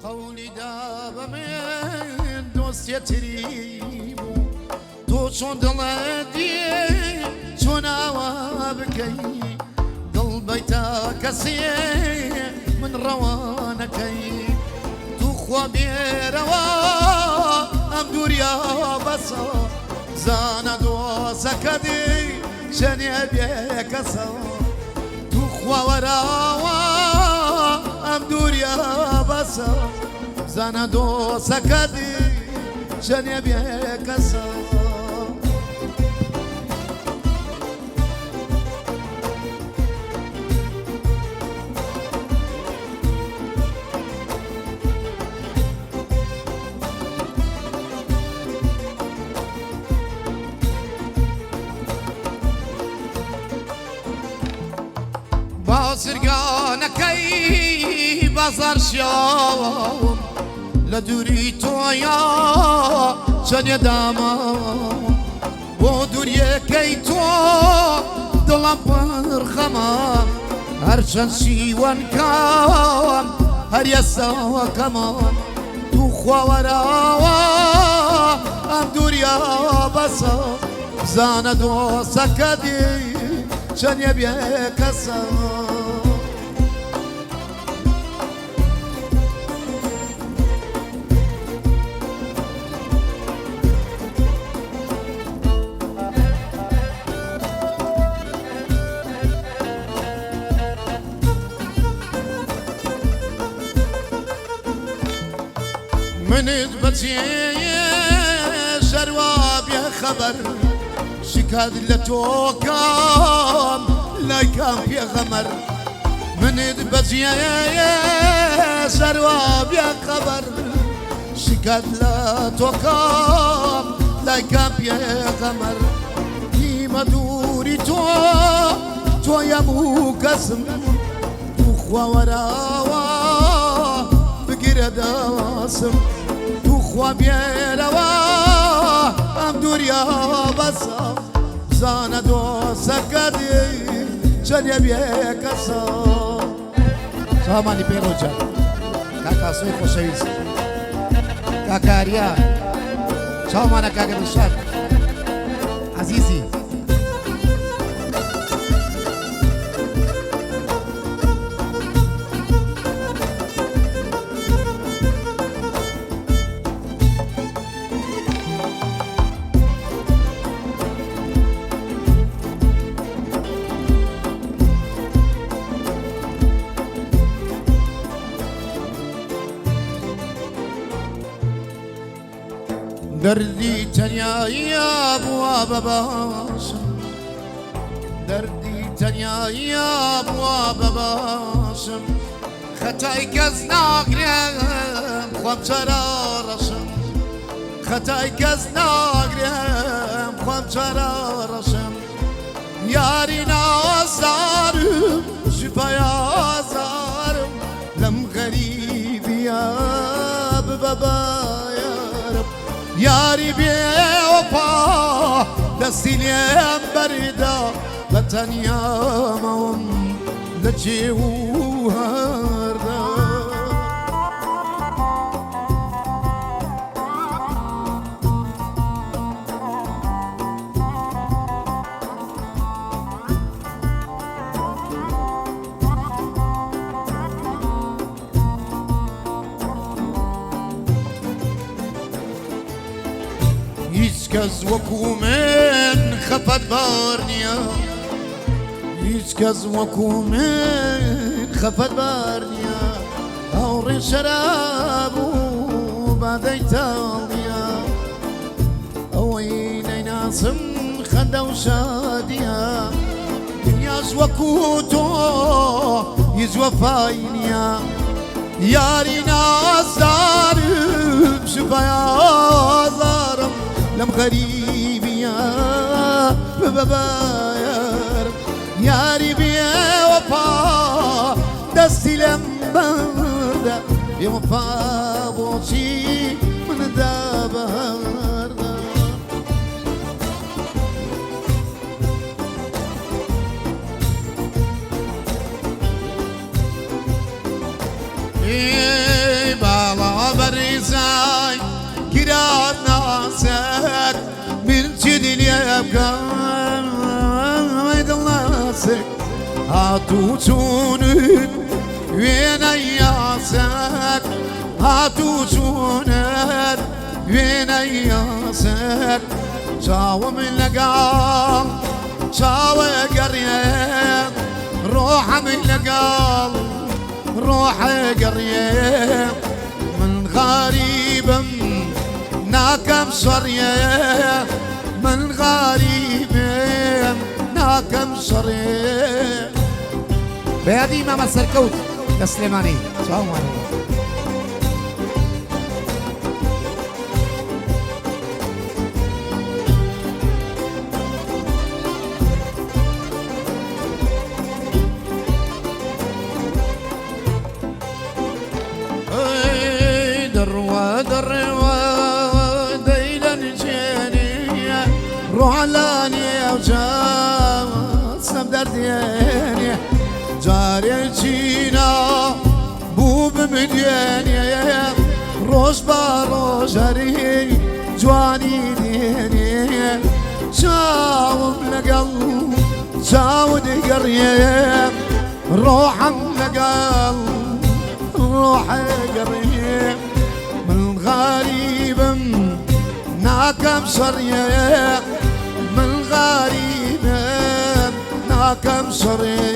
قولي دابا من دوست يتريبو تو شون دڵێدی چۆن ئاوا بکەی دڵ بەیتا کەسێ من ڕەوانەکەی تو خوا بێرەوە ئەم دووریا بەسە زانە دۆزەکەدی شەنێ بێ کەسە تو خوا وەراوە ئەم دووریا بەسە زانە دۆزەکەدی شەنێ بێ کەسە بازرگانەکەی بازار شیاوم لە دووری تۆیە چەندێ داماوم بۆ دووریەکەی تۆ دڵم پڕ خەمە هەرچەند شیوەنکەم هەر ئێستاکەمە تو خوا وەراوە ئەم دووریا بەسە بزانە دۆستەکەدی چەندێ بێ کەسە منت بەچێ شەروا بێ خەبەر شکات لە تۆکەم لای کام پێغەمەر منت بەجێ شەروا بێ خەبەر شکات لە تۆکەم لای کام پێغەمەر نیمە دووری تۆیەم و کەسم تو خوا وەراوە بگیرە دەسم تو خوا بێرەوە ئەم دووریا بەسە بزانە دۆستەکەدی چەندێ بێ کەسە چاومانی پێڕۆجان کاکاسۆی خۆشەویست کاکاریا چاومانە کاکە دڵشاد عەزیزی دەردی تەنیاییە بووە بە باشم دەردی تەنیاییە بووە بە باشم خەتای کەس ناگرێم خۆم چارەڕەشم خەتای کەس ناگرێم خۆم چارەڕەشم یاری نازدارم ژیپای ئازارم لەم غەریبیە ببە یاری بێوەپا دەستی لێم بەردا بە تەنیامەوەم لە جێ و هەردا هیچ کەس وەکو من خەفەتبار نییە هیچ کەس وەکو من خەفەتبار نییە هاوڕێ شەراب و بادەی تاڵیە ئەوەی نەیناسم خەندە و شادیە دنیاش وەکو تۆ هیچ وەفای نییە یاری نازدارم ژیپای ئازارم لەم غەریبیە ببە یارم یاری بێوەپا دەستی لێم بەردا بێوەپا بۆچی مندا بەهەردا باڵ ياسك من جدي يبقى يدلاسك هاتو تونت وين ياسك هاتو تونت وين ياسك جاو من لقال جاو قريه روح من لقال روح قريه من غريب ناكم صريه من غريب ناكم صريه بيادي ماما السركوت لسليماني سلام عليكم. روحلاني وجاء سمدر دياني جاري جينا بوب مدياني روش باروش هري جواني دياني شاوم لقل شاود قريب روحم لقل روح قريب من غريب ناكم شريب من غريب ناكم شريب